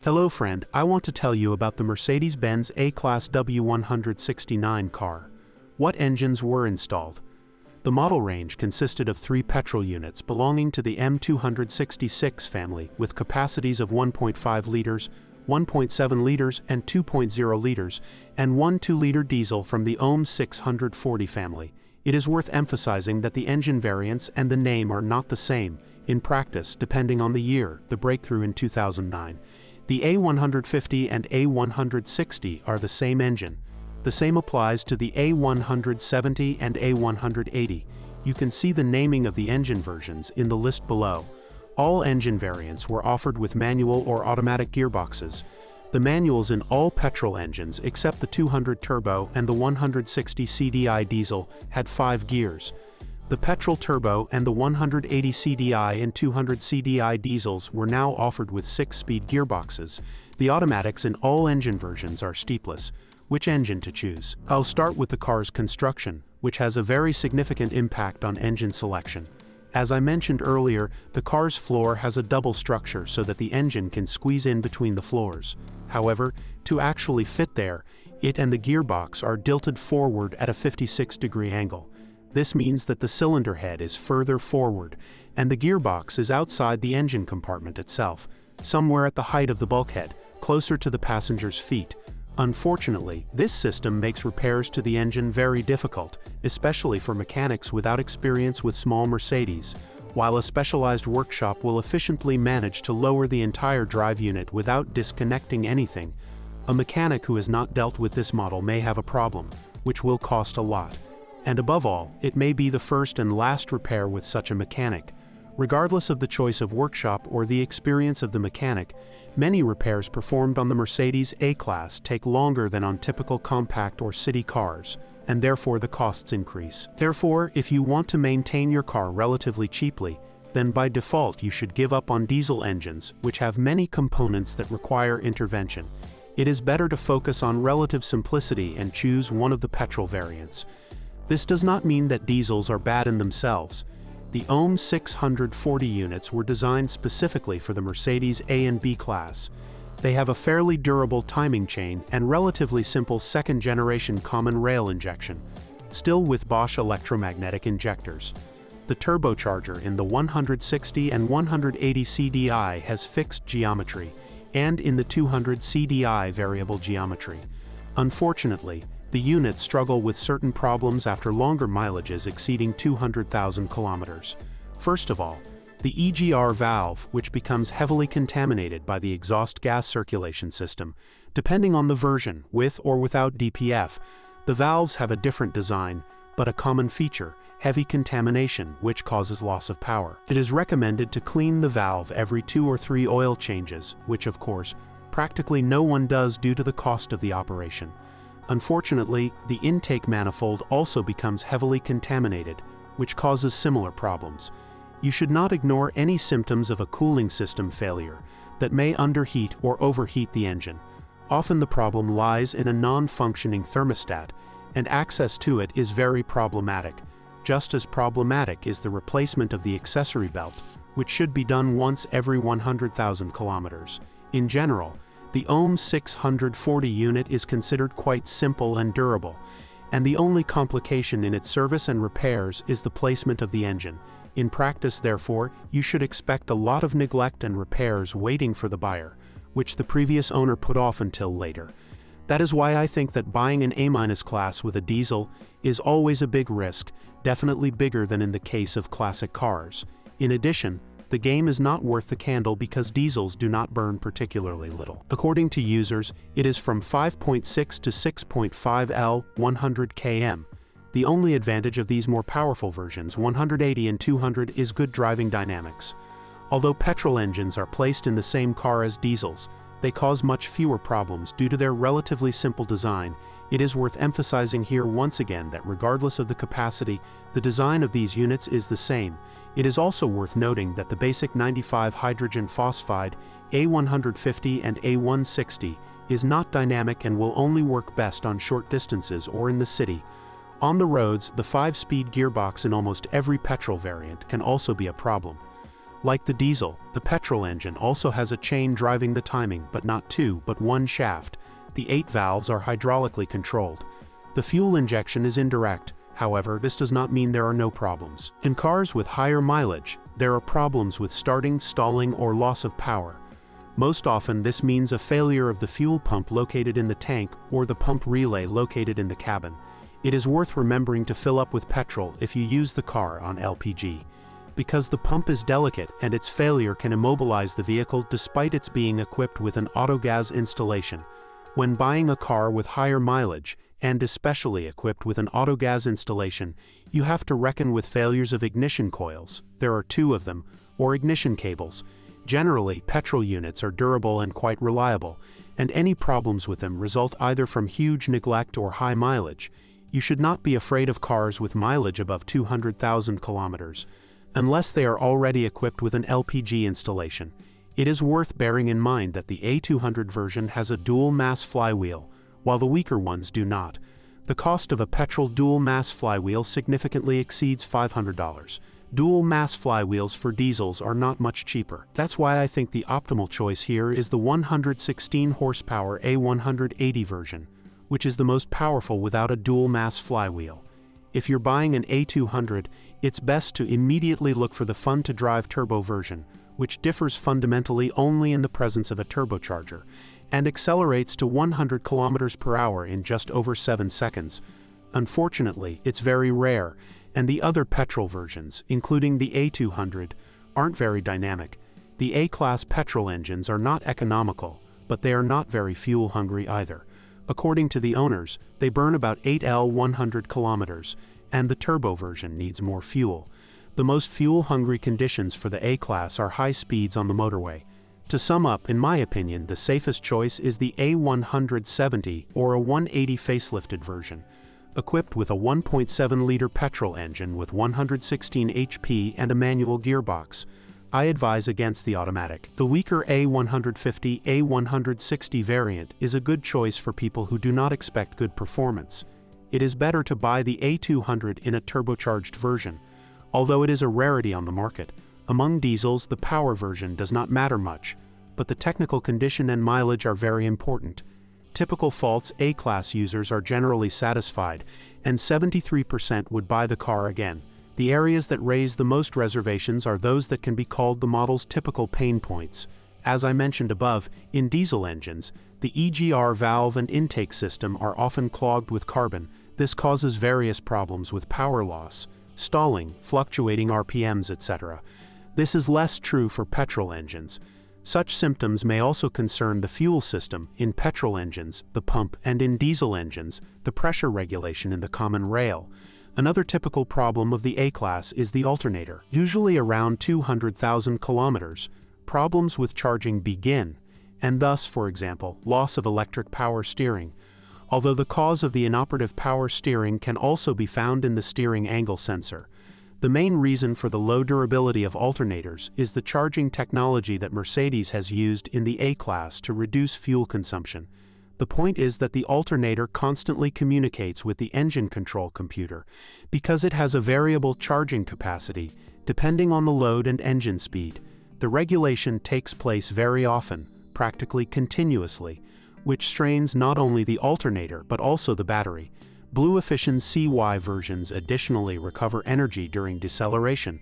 Hello friend, I want to tell you about the Mercedes-Benz Class W169 car. What engines were installed? The model range consisted of 3 petrol units belonging to the M266 family with capacities of 1.5 liters, 1.7 liters and 2.0 liters, and one 2-liter diesel from the OM 640 family. It is worth emphasizing that the engine variants and the name are not the same. In practice, depending on the year, the breakthrough in 2009. The A150 and A160 are the same engine. The same applies to the A170 and A180. You can see the naming of the engine versions in the list below. All engine variants were offered with manual or automatic gearboxes. The manuals in all petrol engines except the 200 turbo and the 160 CDI diesel had 5 gears. The petrol turbo and the 180 CDI and 200 CDI diesels were now offered with 6-speed gearboxes. The automatics in all engine versions are steepless. Which engine to choose? I'll start with the car's construction, which has a very significant impact on engine selection. As I mentioned earlier, the car's floor has a double structure so that the engine can squeeze in between the floors. However, to actually fit there, it and the gearbox are tilted forward at a 56-degree angle. This means that the cylinder head is further forward, and the gearbox is outside the engine compartment itself, somewhere at the height of the bulkhead, closer to the passenger's feet. Unfortunately, this system makes repairs to the engine very difficult, especially for mechanics without experience with small Mercedes, while a specialized workshop will efficiently manage to lower the entire drive unit without disconnecting anything. A mechanic who has not dealt with this model may have a problem, which will cost a lot. And above all, it may be the first and last repair with such a mechanic. Regardless of the choice of workshop or the experience of the mechanic, many repairs performed on the Mercedes A-Class take longer than on typical compact or city cars, and therefore the costs increase. Therefore, if you want to maintain your car relatively cheaply, then by default you should give up on diesel engines, which have many components that require intervention. It is better to focus on relative simplicity and choose one of the petrol variants. This does not mean that diesels are bad in themselves. The OM 640 units were designed specifically for the Mercedes A and B class. They have a fairly durable timing chain and relatively simple second-generation common rail injection, still with Bosch electromagnetic injectors. The turbocharger in the 160 and 180 CDI has fixed geometry, and in the 200 CDI variable geometry. Unfortunately, the units struggle with certain problems after longer mileages exceeding 200,000 kilometers. First of all, the EGR valve, which becomes heavily contaminated by the exhaust gas circulation system. Depending on the version, with or without DPF, the valves have a different design, but a common feature, heavy contamination, which causes loss of power. It is recommended to clean the valve every 2 or 3 oil changes, which of course, practically no one does due to the cost of the operation. Unfortunately, the intake manifold also becomes heavily contaminated, which causes similar problems. You should not ignore any symptoms of a cooling system failure that may underheat or overheat the engine. Often the problem lies in a non-functioning thermostat, and access to it is very problematic. Just as problematic is the replacement of the accessory belt, which should be done once every 100,000 kilometers. In general, the OM 640 unit is considered quite simple and durable, and the only complication in its service and repairs is the placement of the engine. In practice, therefore, you should expect a lot of neglect and repairs waiting for the buyer, which the previous owner put off until later. That is why I think that buying an A- class with a diesel is always a big risk, definitely bigger than in the case of classic cars. In addition, the game is not worth the candle because diesels do not burn particularly little. According to users, it is from 5.6 to 6.5 L, 100 km. The only advantage of these more powerful versions, 180 and 200, is good driving dynamics. Although petrol engines are placed in the same car as diesels, they cause much fewer problems due to their relatively simple design. It is worth emphasizing here once again that regardless of the capacity, the design of these units is the same. It is also worth noting that the basic 95 hydrogen phosphide A150 and A160 is not dynamic and will only work best on short distances or in the city. On the roads, the 5-speed gearbox in almost every petrol variant can also be a problem. Like the diesel, the petrol engine also has a chain driving the timing, but not two, but one shaft. The 8 valves are hydraulically controlled. The fuel injection is indirect. However, this does not mean there are no problems. In cars with higher mileage, there are problems with starting, stalling, or loss of power. Most often, this means a failure of the fuel pump located in the tank or the pump relay located in the cabin. It is worth remembering to fill up with petrol if you use the car on LPG, because the pump is delicate and its failure can immobilize the vehicle despite its being equipped with an autogas installation. When buying a car with higher mileage, and especially equipped with an autogas installation, you have to reckon with failures of ignition coils, there are 2 of them, or ignition cables. Generally, petrol units are durable and quite reliable, and any problems with them result either from huge neglect or high mileage. You should not be afraid of cars with mileage above 200,000 kilometers, unless they are already equipped with an LPG installation. It is worth bearing in mind that the A200 version has a dual-mass flywheel, while the weaker ones do not. The cost of a petrol dual-mass flywheel significantly exceeds $500. Dual-mass flywheels for diesels are not much cheaper. That's why I think the optimal choice here is the 116 horsepower A180 version, which is the most powerful without a dual-mass flywheel. If you're buying an A200, it's best to immediately look for the fun-to-drive turbo version, which differs fundamentally only in the presence of a turbocharger, and accelerates to 100 km per hour in just over 7 seconds. Unfortunately, it's very rare, and the other petrol versions, including the A200, aren't very dynamic. The A-class petrol engines are not economical, but they are not very fuel-hungry either. According to the owners, they burn about 100 kilometers, and the turbo version needs more fuel. The most fuel-hungry conditions for the A-class are high speeds on the motorway. To sum up, in my opinion, the safest choice is the A170 or a 180 facelifted version, equipped with a 1.7-liter petrol engine with 116 HP and a manual gearbox. I advise against the automatic. The weaker A150, A160 variant is a good choice for people who do not expect good performance. It is better to buy the A200 in a turbocharged version, although it is a rarity on the market. Among diesels, the power version does not matter much, but the technical condition and mileage are very important. Typical faults, A-class users are generally satisfied, and 73% would buy the car again. The areas that raise the most reservations are those that can be called the model's typical pain points. As I mentioned above, in diesel engines, the EGR valve and intake system are often clogged with carbon. This causes various problems with power loss, stalling, fluctuating RPMs, etc. This is less true for petrol engines. Such symptoms may also concern the fuel system, in petrol engines, the pump, and in diesel engines, the pressure regulation in the common rail. Another typical problem of the A-class is the alternator, usually around 200,000 kilometers. Problems with charging begin, and thus, for example, loss of electric power steering. Although the cause of the inoperative power steering can also be found in the steering angle sensor. The main reason for the low durability of alternators is the charging technology that Mercedes has used in the A-class to reduce fuel consumption. The point is that the alternator constantly communicates with the engine control computer because it has a variable charging capacity depending on the load and engine speed. The regulation takes place very often, practically continuously, which strains not only the alternator but also the battery. Blue Efficient CY versions additionally recover energy during deceleration,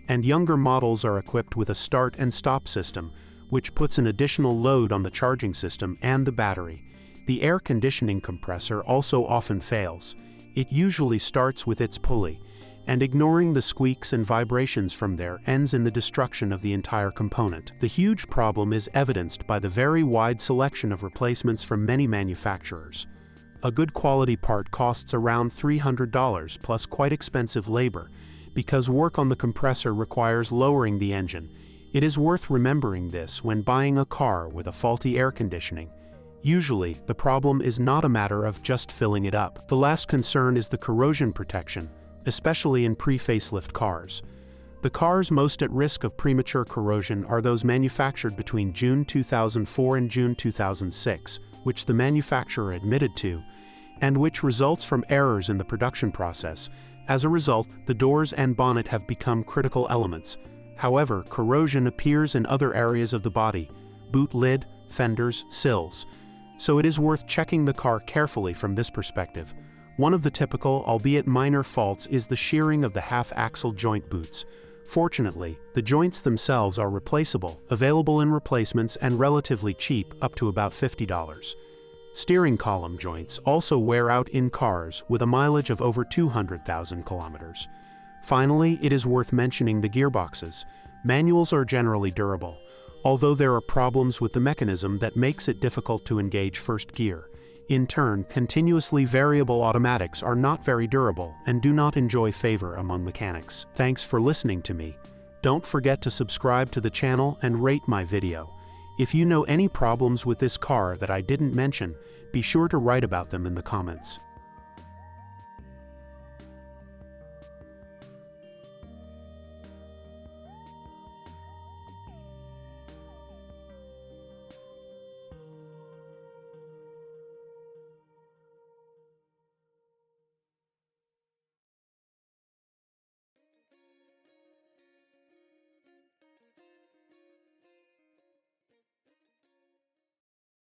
and younger models are equipped with a start and stop system, which puts an additional load on the charging system and the battery. The air conditioning compressor also often fails. It usually starts with its pulley, and ignoring the squeaks and vibrations from there ends in the destruction of the entire component. The huge problem is evidenced by the very wide selection of replacements from many manufacturers. A good quality part costs around $300 plus quite expensive labor, because work on the compressor requires lowering the engine. It is worth remembering this when buying a car with a faulty air conditioning. Usually, the problem is not a matter of just filling it up. The last concern is the corrosion protection, especially in pre-facelift cars. The cars most at risk of premature corrosion are those manufactured between June 2004 and June 2006, which the manufacturer admitted to, and which results from errors in the production process. As a result, the doors and bonnet have become critical elements. However, corrosion appears in other areas of the body, boot lid, fenders, sills, so it is worth checking the car carefully from this perspective. One of the typical, albeit minor faults is the shearing of the half-axle joint boots. Fortunately, the joints themselves are replaceable, available in replacements and relatively cheap, up to about $50. Steering column joints also wear out in cars with a mileage of over 200,000 kilometers. Finally, it is worth mentioning the gearboxes. Manuals are generally durable, although there are problems with the mechanism that makes it difficult to engage first gear. In turn, continuously variable automatics are not very durable and do not enjoy favor among mechanics. Thanks for listening to me. Don't forget to subscribe to the channel and rate my video. If you know any problems with this car that I didn't mention, be sure to write about them in the comments.